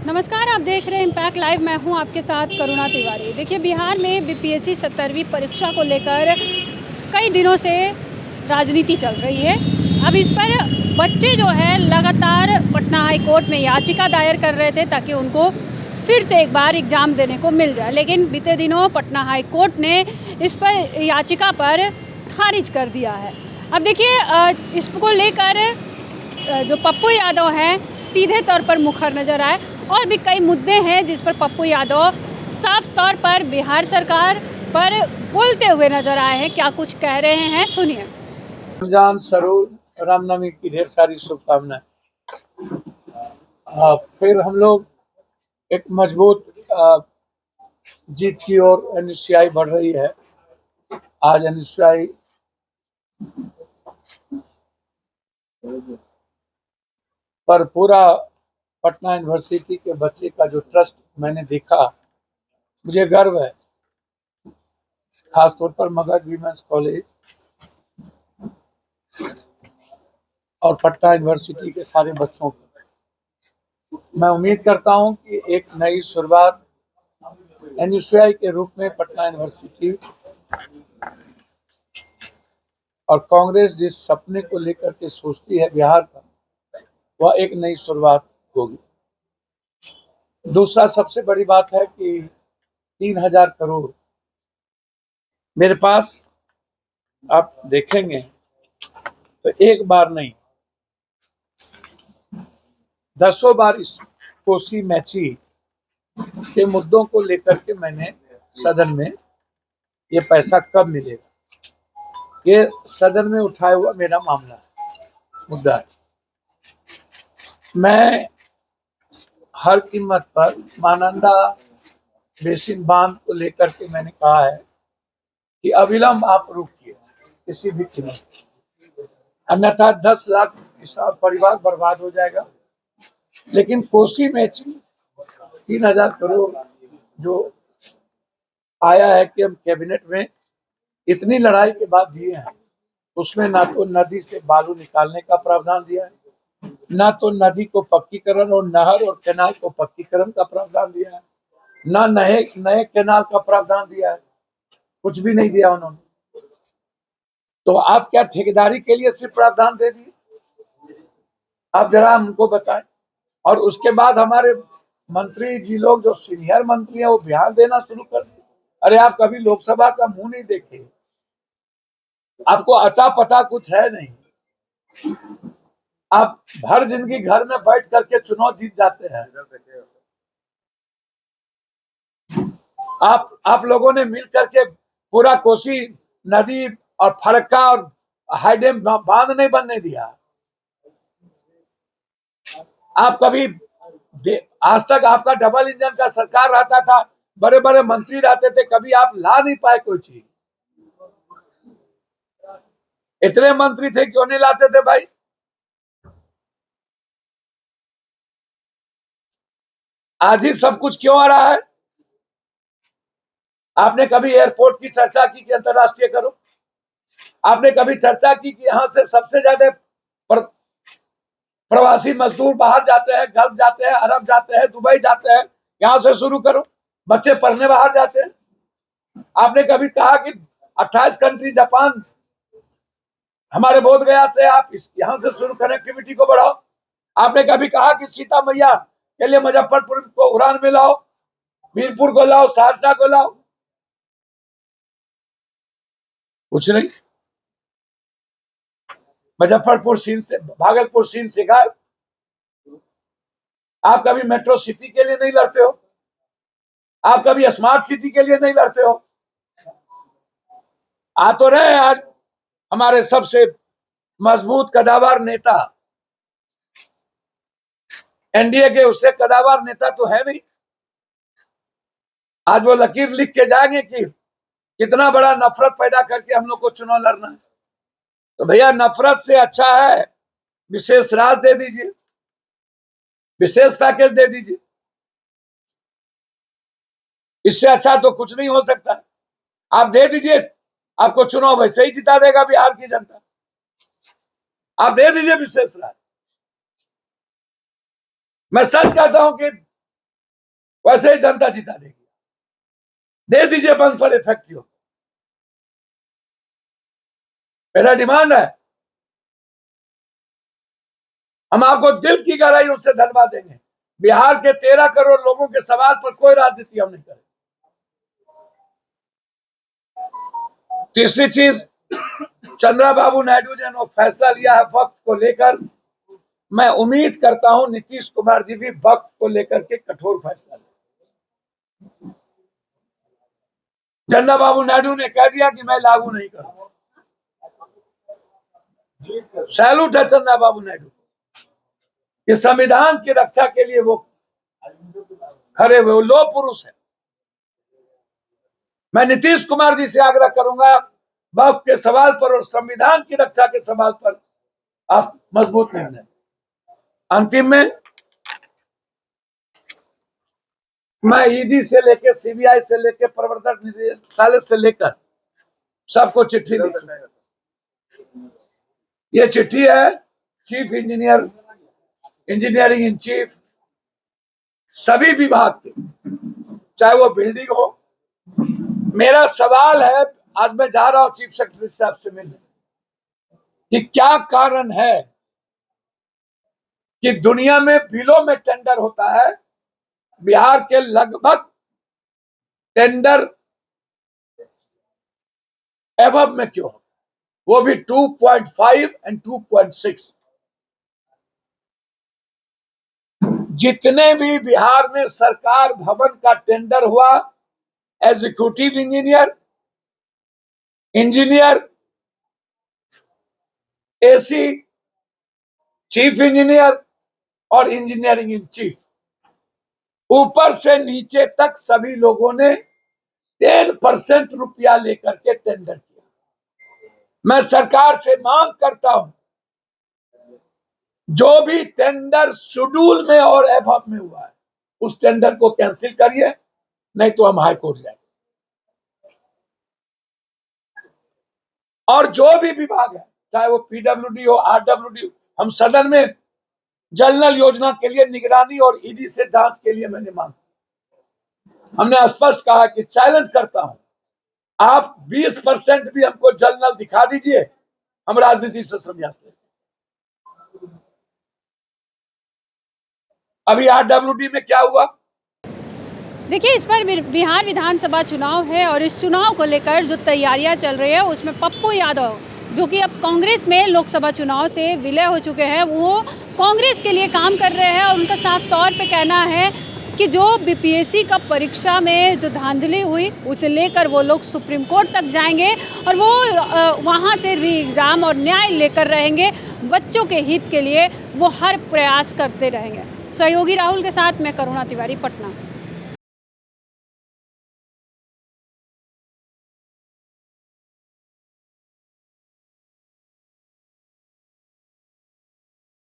नमस्कार, आप देख रहे हैं इम्पैक्ट लाइव। मैं हूं आपके साथ करुणा तिवारी। देखिए, बिहार में बीपीएससी 70वीं परीक्षा को लेकर कई दिनों से राजनीति चल रही है। अब इस पर बच्चे जो है लगातार पटना हाई कोर्ट में याचिका दायर कर रहे थे ताकि उनको फिर से एक बार एग्ज़ाम देने को मिल जाए, लेकिन बीते दिनों पटना हाई कोर्ट ने इस पर याचिका पर खारिज कर दिया है। अब देखिए, इसको लेकर जो पप्पू यादव हैं सीधे तौर पर मुखर नज़र आए, और भी कई मुद्दे हैं जिस पर पप्पू यादव साफ तौर पर बिहार सरकार पर बोलते हुए नजर आए हैं। क्या कुछ कह रहे हैं, सुनिए। रमजान सरूर रामनवमी की ढेर सारी शुभकामनाएं। फिर हम लोग एक मजबूत जीत की ओर एनएसयूआई बढ़ रही है। आज एनएसयूआई पर पूरा पटना यूनिवर्सिटी के बच्चे का जो ट्रस्ट मैंने देखा, मुझे गर्व है, खासतौर पर मगध वीमेंस कॉलेज और पटना यूनिवर्सिटी के सारे बच्चों को। मैं उम्मीद करता हूं कि एक नई शुरुआत एनएसयूआई के रूप में पटना यूनिवर्सिटी और कांग्रेस जिस सपने को लेकर के सोचती है बिहार का, वह एक नई शुरुआत होगी। दूसरा सबसे बड़ी बात है कि 3000 करोड़ मेरे पास, आप देखेंगे तो एक बार नहीं, दसों बार इस कोसी मैची के मुद्दों को लेकर के मैंने सदन में ये पैसा कब मिलेगा, ये सदन में उठाया हुआ मेरा मामला है, मुद्दा है। मैं हर कीमत पर महानंदा बेसिन बांध को लेकर के मैंने कहा है कि अविलंब आप रुकिए किसी भी कीमत, अन्यथा 10 लाख किसान परिवार बर्बाद हो जाएगा। लेकिन कोसी में 3000 करोड़ जो आया है कि हम कैबिनेट में इतनी लड़ाई के बाद दिए हैं, उसमें ना तो नदी से बालू निकालने का प्रावधान दिया है, ना तो नदी को पक्कीकरण और नहर और कैनाल को पक्कीकरण का प्रावधान दिया है, ना नए कैनाल का प्रावधान दिया है, कुछ भी नहीं दिया उन्होंने। तो आप क्या ठेकेदारी के लिए सिर्फ प्रावधान दे दिए? आप जरा हमको बताएं। और उसके बाद हमारे मंत्री जी लोग जो सीनियर मंत्री हैं वो बयान देना शुरू कर दिए। अरे आप कभी लोकसभा का मुंह नहीं देखे, आपको अता पता कुछ है नहीं। आप भर जिंदगी घर में बैठ करके चुनाव जीत जाते हैं। आप लोगों ने मिल करके पूरा कोसी नदी और फरक्का और हाईडैम बांध नहीं बनने दिया। आप कभी आज तक आपका डबल इंजन का सरकार रहता था, बड़े बड़े मंत्री रहते थे, कभी आप ला नहीं पाए कोई चीज। इतने मंत्री थे, क्यों नहीं लाते थे भाई? आज ही सब कुछ क्यों आ रहा है? आपने कभी एयरपोर्ट की चर्चा की कि अंतरराष्ट्रीय करो? आपने कभी चर्चा की कि यहां से सबसे ज्यादा प्रवासी मजदूर बाहर जाते हैं, गल्फ जाते हैं, अरब जाते हैं, दुबई जाते हैं, यहां से शुरू करो। बच्चे पढ़ने बाहर जाते हैं। आपने कभी कहा कि 28 कंट्री, जापान, हमारे बोध गया से आप यहां से शुरू कनेक्टिविटी को बढ़ाओ? आपने कभी कहा कि सीता मैया के लिए मुजफ्फरपुर को उड़ान में लाओ, मीरपुर को लाओ, सहरसा को लाओ? कुछ नहीं। मुजफ्फरपुर सीन से, भागलपुर सीन से गायब। आप कभी मेट्रो सिटी के लिए नहीं लड़ते हो? आप कभी स्मार्ट सिटी के लिए नहीं लड़ते हो? आ तो रहे हैं आज हमारे सबसे मजबूत कदावर नेता, एनडीए के, उससे कदावर नेता तो है नहीं। आज वो लकीर लिख के जाएंगे कि कितना बड़ा नफरत पैदा करके हम लोग को चुनाव लड़ना है। तो भैया, नफरत से अच्छा है विशेष राज दे दीजिए, विशेष पैकेज दे दीजिए। इससे अच्छा तो कुछ नहीं हो सकता। आप दे दीजिए, आपको चुनाव वैसे ही जिता देगा बिहार की जनता। आप दे दीजिए विशेष राज। मैं सच कहता हूं कि वैसे ही जनता जिता देगी। दे दीजिए बंद पर इफेक्टिव। मेरा डिमांड है, हम आपको दिल की गहराइयों से धन्यवाद देंगे। बिहार के 13 करोड़ लोगों के सवाल पर कोई राजनीति हम नहीं करेंगे। तीसरी चीज, चंद्रबाबू नायडू ने जो फैसला लिया है वक्त को लेकर, मैं उम्मीद करता हूं नीतीश कुमार जी भी वक्त को लेकर के कठोर फैसला लें। चंद्रबाबू नायडू ने कह दिया कि मैं लागू नहीं करूंगा। सैल्यूट है चंद्रबाबू नायडू कि संविधान की रक्षा के लिए वो खड़े हुए, वो लौह पुरुष है। मैं नीतीश कुमार जी से आग्रह करूंगा, वक्त के सवाल पर और संविधान की रक्षा के सवाल पर आप मजबूत निर्णय। अंतिम में मैं ईडी से लेकर सीबीआई से लेकर प्रवर्तन निदेशालय से लेकर सबको चिट्ठी लिखी। ये चिट्ठी है chief engineer, engineering in chief, सभी विभाग के, चाहे वो बिल्डिंग हो। मेरा सवाल है, आज मैं जा रहा हूं चीफ सेक्रेटरी साहब से मिलने, कि क्या कारण है कि दुनिया में बिलों में टेंडर होता है, बिहार के लगभग टेंडर एबव में क्यों हो, वो भी 2.5 एंड 2.6। जितने भी बिहार में सरकार भवन का टेंडर हुआ, executive engineer, engineer, AC, chief engineer और इंजीनियरिंग इन चीफ, ऊपर से नीचे तक सभी लोगों ने 10% रुपया लेकर के टेंडर किया। मैं सरकार से मांग करता हूं, जो भी टेंडर शेड्यूल में और एबव में हुआ है उस टेंडर को कैंसिल करिए, नहीं तो हम हाई कोर्ट जाएंगे। और जो भी विभाग है, चाहे वो पीडब्ल्यूडी हो, आरडब्ल्यूडी हो, हम सदन में जल नल योजना के लिए निगरानी और ईडी से जांच के लिए मैंने मांग, हमने स्पष्ट कहा कि चैलेंज करता हूं, आप 20% भी हमको जल नल दिखा दीजिए, हम राजनीति से संन्यास लेंगे। अभी आरडब्ल्यूडी में क्या हुआ? देखिए, इस पर बिहार विधानसभा चुनाव है और इस चुनाव को लेकर जो तैयारियां चल रही है उसमें पप्पू यादव, जो कि अब कांग्रेस में लोकसभा चुनाव से विलय हो चुके हैं, वो कांग्रेस के लिए काम कर रहे हैं। और उनका साफ तौर पे कहना है कि जो बीपीएससी का परीक्षा में जो धांधली हुई उसे लेकर वो लोग सुप्रीम कोर्ट तक जाएंगे और वो वहाँ से री एग्ज़ाम और न्याय लेकर रहेंगे। बच्चों के हित के लिए वो हर प्रयास करते रहेंगे। सहयोगी राहुल के साथ मैं करुणा तिवारी, पटना।